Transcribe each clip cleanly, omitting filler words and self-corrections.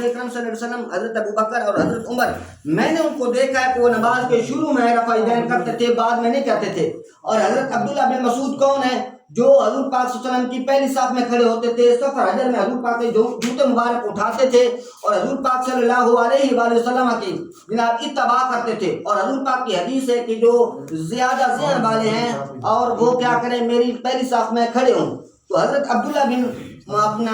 اکرم صلی اللہ علیہ وسلم، حضرت ابوبکر اور حضرت عمر، میں نے ان کو دیکھا ہے کہ وہ نماز کے شروع میں رفع یدین کرتے تھے، بعد میں نہیں کرتے تھے. اور حضرت عبداللہ بن مسعود کون ہے؟ جو حضور پاک صلی اللہ علیہ وسلم کی پہلی صف میں کھڑے ہوتے تھے، سفر حجر میں حضور پاک کے جوتے مبارک اٹھاتے تھے اور حضور پاک صلی اللہ علیہ وآلہ وسلم کی جناب اتباع کرتے تھے. اور حضور پاک کی حدیث ہے کہ جو زیادہ ذہن والے ہیں اور وہ کیا کریں میری پہلی صف میں کھڑے ہوں. تو حضرت عبداللہ بن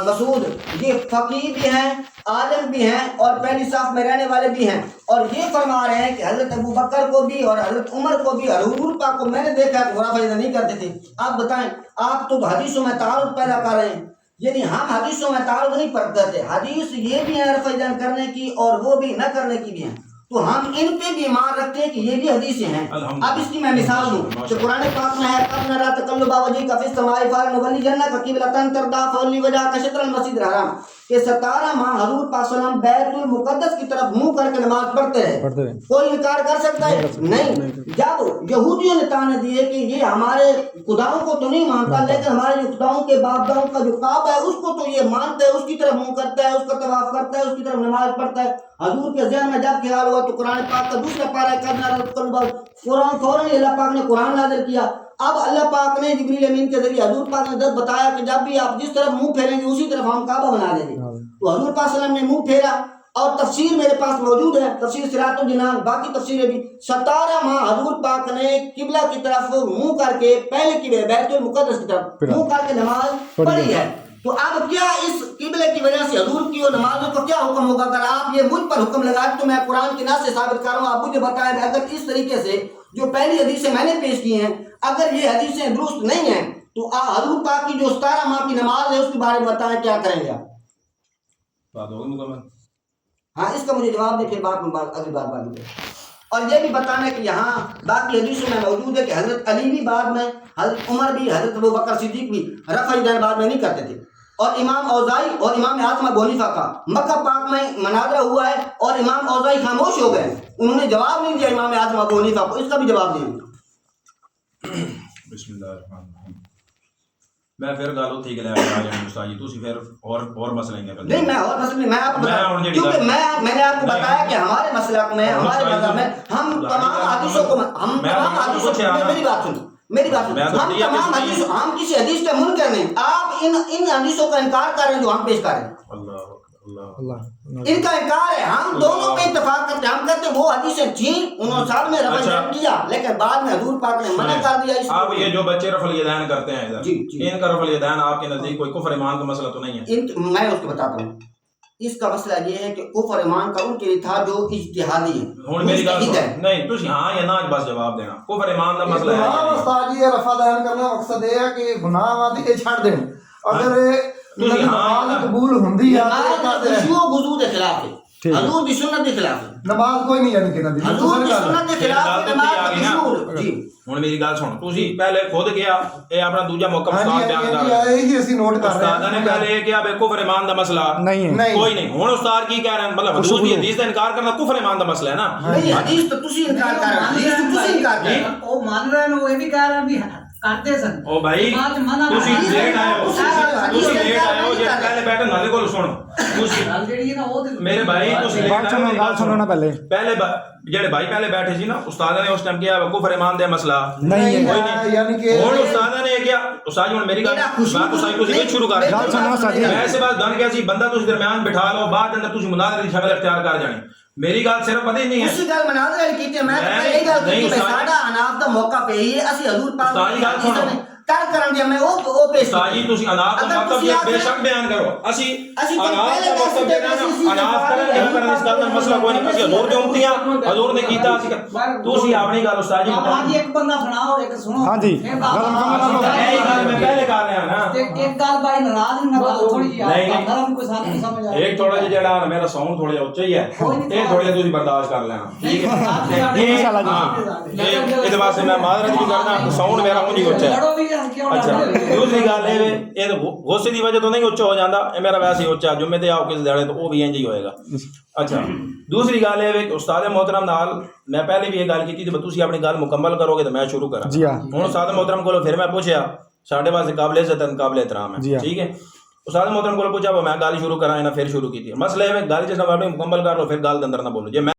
مسعود یہ فقیہ بھی ہیں، عالم بھی ہیں اور پہلی صف میں رہنے والے بھی ہیں، اور یہ فرما رہے ہیں کہ حضرت ابوبکر کو بھی اور حضرت عمر کو بھی اور حضور پاک کو میں نے دیکھا کہ رفع یدین نہیں کرتے تھے. آپ بتائیں، آپ تو حدیثوں میں تعارض پیدا کر رہے ہیں. یعنی ہم حدیثوں میں تعارض نہیں کرتے، حدیث یہ بھی ہے رفع یدین کرنے کی اور وہ بھی نہ کرنے کی بھی ہیں، تو ہم ان پہ بھی ایمان رکھتے ہیں کہ یہ بھی حدیثیں ہیں. اب اس کی میں مثال دوں کہ قرآن پاک میں ہے قد نری تقلب وجهك في السماء فلنولینک قبلۃ ترضیها فولی وجهك شطر المسجد الحرام، کہ 17 ماہ حضور پاک صلی اللہ علیہ وسلم بیت المقدس کی طرف منہ کر کے نماز پڑھتے رہے. کوئی انکار کر سکتا ہے؟ نہیں. جب یہودیوں نے تانے دیے کہ یہ ہمارے خداؤں کو تو نہیں مانتا لیکن ہمارے جو خداؤں کے باپ داؤں کا جو کعبہ ہے اس کو تو یہ مانتا ہے، اس کی طرف منہ کرتا ہے، اس کا طواف کرتا ہے، اس کی طرف نماز پڑھتا ہے. حضور کے ذہن میں جب خیال ہوا تو قرآن پاک کا دوسرا پارہ ہے قد نری تقلب، فوراً اللہ پاک نے قرآن نازل کیا. اب اللہ پاک نے جبریل امین کے ذریعے حضور پاک نے بتایا کہ جب بھی آپ جس طرف منہ پھیریں گے اسی طرف ہم کعبہ بنا دیں گے. تو حضور پاک صلی اللہ علیہ وسلم نے منہ پھیرا، اور تفسیر میرے پاس موجود ہے، تفسیر صراط الجنان، باقی تفسیریں بھی. 17 ماہ حضور پاک نے قبلہ کی طرف منہ کر کے پہلے کی بیت المقدس کی طرف منہ کر کے نماز پڑھی ہے. تو اب کیا اس قبلے کی وجہ سے حضور کی اور نمازوں کو کیا حکم ہوگا؟ اگر آپ یہ مجھ پر حکم لگائیں تو میں قرآن کی نص سے ثابت کر رہا ہوں، آپ مجھے بتائیں اگر اس طریقے سے جو پہلی حدیثیں میں نے پیش کی ہیں اگر یہ حدیثیں درست نہیں ہیں تو حضور پاک کی جو 17 ماہ کی نماز ہے اس کے بارے میں بتائیں کیا کریں گے آپ؟ بات ہوگی مکمل. ہاں اس کا مجھے جواب دیں، پھر بات میں اگلی بات بات کریں. اور یہ بھی بتانا ہے کہ یہاں باقی حدیثوں میں موجود ہے کہ حضرت علی بھی بعد میں، حضرت عمر بھی، حضرت ابوبکر صدیق بھی رفع یدین بعد میں نہیں کرتے تھے. اور امام اوزائی اور امام اعظم ابو حنیفہ کا مکہ پاک میں مناظرہ ہوا ہے اور امام اوزائی خاموش ہو گئے، انہوں نے جواب نہیں دیا امام اعظم ابو حنیفہ کو. اس کا بھی جواب دیں. بسم اللہ الرحمن الرحیم. میں پھر گل اتھی گیا استاد جی تسی پھر اور مسئلے ہیں؟ نہیں میں اور مسئلے میں آپ کو بتاؤں کیونکہ میں نے آپ کو بتایا کہ ہمارے مسلک میں ہمارے مذہب میں ہم تمام حدیثوں کو میری بات سنیں ہم تمام حدیث، ہم کسی حدیث کے منکر نہیں. آپ ان حدیثوں کا انکار کر رہے ہیں جو ہم پیش کر رہے ہیں. ان کا انکار ہے. ہم دونوں پہ اتفاق کرتے ہیں. ہم کہتے ہیں وہ حدیثیں تھیں، انہوں نے ساتھ میں رفع یدین کیا لیکن بعد میں حضور پاک نے منع کر دیا. آپ یہ جو بچے رفع الیدین کرتے ہیں ادھر، ان کا رفع الیدین آپ کے نزدیک کوئی کفر ایمان کا مسئلہ تو نہیں ہے؟ میں اس کو بتاتا ہوں. اس کا مسئلہ یہ ہے کہ کفر ایمان کا ان کے لیے تھا جو اجتہادی ہے. ہن میری گل نہیں تسی ہاں یا نہ بس جواب دینا. کفر ایمان کا مسئلہ ہے استاد جی رفع الیدین کرنا مقصد یہ ہے کہ گناہ واضح چھڑ دیں. اگر نماز قبول ہوندی ہے خشوع و خضوع کے خلاف ہے، حضور کی سنت کے خلاف ہے. نماز کوئی نہیں یعنی کہ حضور کی سنت کے خلاف نماز خشوع. جی ہن میری گل سن، تسی پہلے خود گیا اے اپنا دوجا موقع استاد بیان کر رہے ہیں یہی اسی نوٹ کر رہے ہیں. استاد نے پہلے یہ کہا بے کفر ایمان دا مسئلہ نہیں ہے، کوئی نہیں. ہن استاد کی کہہ رہے ہیں مطلب حضور کی حدیث کا انکار کرنا کفر ایمان دا مسئلہ ہے نا؟ نہیں حدیث تو تسی انکار کر رہے ہیں، حدیث تو تسی انکار کر رہے ہیں. وہ مان رہے ہیں، وہ یہ بھی کہہ رہے ہیں بھی کرتے سن. او بھائی تسی لیٹ آئے ہو جے پہلے بیٹھے نالے کول سن میرے بھائی تسی لیٹ آئے پہلے جڑے بھائی پہلے بیٹھے سی نا استاد نے اس ٹائم کیا کفر ایمان دے مسئلہ نہیں ہے یعنی کہ ہن استاد نے کیا استاد ہن میری گل بات تسی شروع کر میں ایسے بات گن گیا سی بندہ تسی درمیان بٹھا لو بعد اندر تسی مناظرے دی شکل اختیار کر جانی. میری گل صرف پتہ ہی نہیں ہے اسی گل مناظرے کیتے میں تو پہلے ہی گل کیتی ساڈا اناف دا موقع پہ ہی اسی حضور پاک استاد گل سنو کر کرن دیا میں او پیش استاد جی تسی اناف دا مطلب یہ بے شک بیان کرو. اسی اناف دا مطلب یہ نا اناف کرن نہیں کرن اس دا مسئلہ کوئی نہیں. اسی حضور دی امتیاں حضور نے کیتا اسی تسی اپنی گل استاد جی ہاں جی ایک بندہ سناؤ ایک سنو. ہاں جی میں پہلے کر رہا نا ایک گل بھائی ناراض نہ کرو تھوڑی جی نرم کوئی ساتھ نہیں سمجھ آ ایک تھوڑا جڑا میرا ساؤنڈ تھوڑا اونچا ہی ہے اے تھوڑا تسی برداشت کر لینا ٹھیک ہے انشاءاللہ. اس واسطے میں معذرت بھی کرنا ساؤنڈ میرا اونچی اونچا ہے. اچھا دوسری گل یہ غصے کی وجہ تو نہیں اچا ہو جاتا، یہ میرا ویسے ہی اچا جمعے تے آؤ کسی دیڑے تو وہ بھی انج ہی ہوئے گا. اچھا دوسری گل یہ کہ استاد محترم نال میں پہلے بھی یہ گل کی تھی تسی اپنی گل مکمل کرو گے تو میں شروع کراں. ہن استاد محترم کو پھر میں پوچھیا ساڈے واسطے قابل عزت قابل احترام ہے ٹھیک ہے. ਉਸਤਾਦ ਮੋਹਤਰਮ ਕੋਲ ਪੁੱਛਿਆ ਮੈਂ ਗੱਲ ਸ਼ੁਰੂ ਕਰਾਂ ਇਹਨਾਂ ਫਿਰ ਸ਼ੁਰੂ ਕੀਤੀ ਮਸਲੇ ਵਿੱਚ ਗੱਲ ਜਿਸ ਨਾਲ ਮੁਕੰਮਲ ਕਰ ਲਓ ਫਿਰ ਗੱਲ ਦੇ ਅੰਦਰ ਨਾ ਬੋਲੋ ਜੇ ਮੈਂ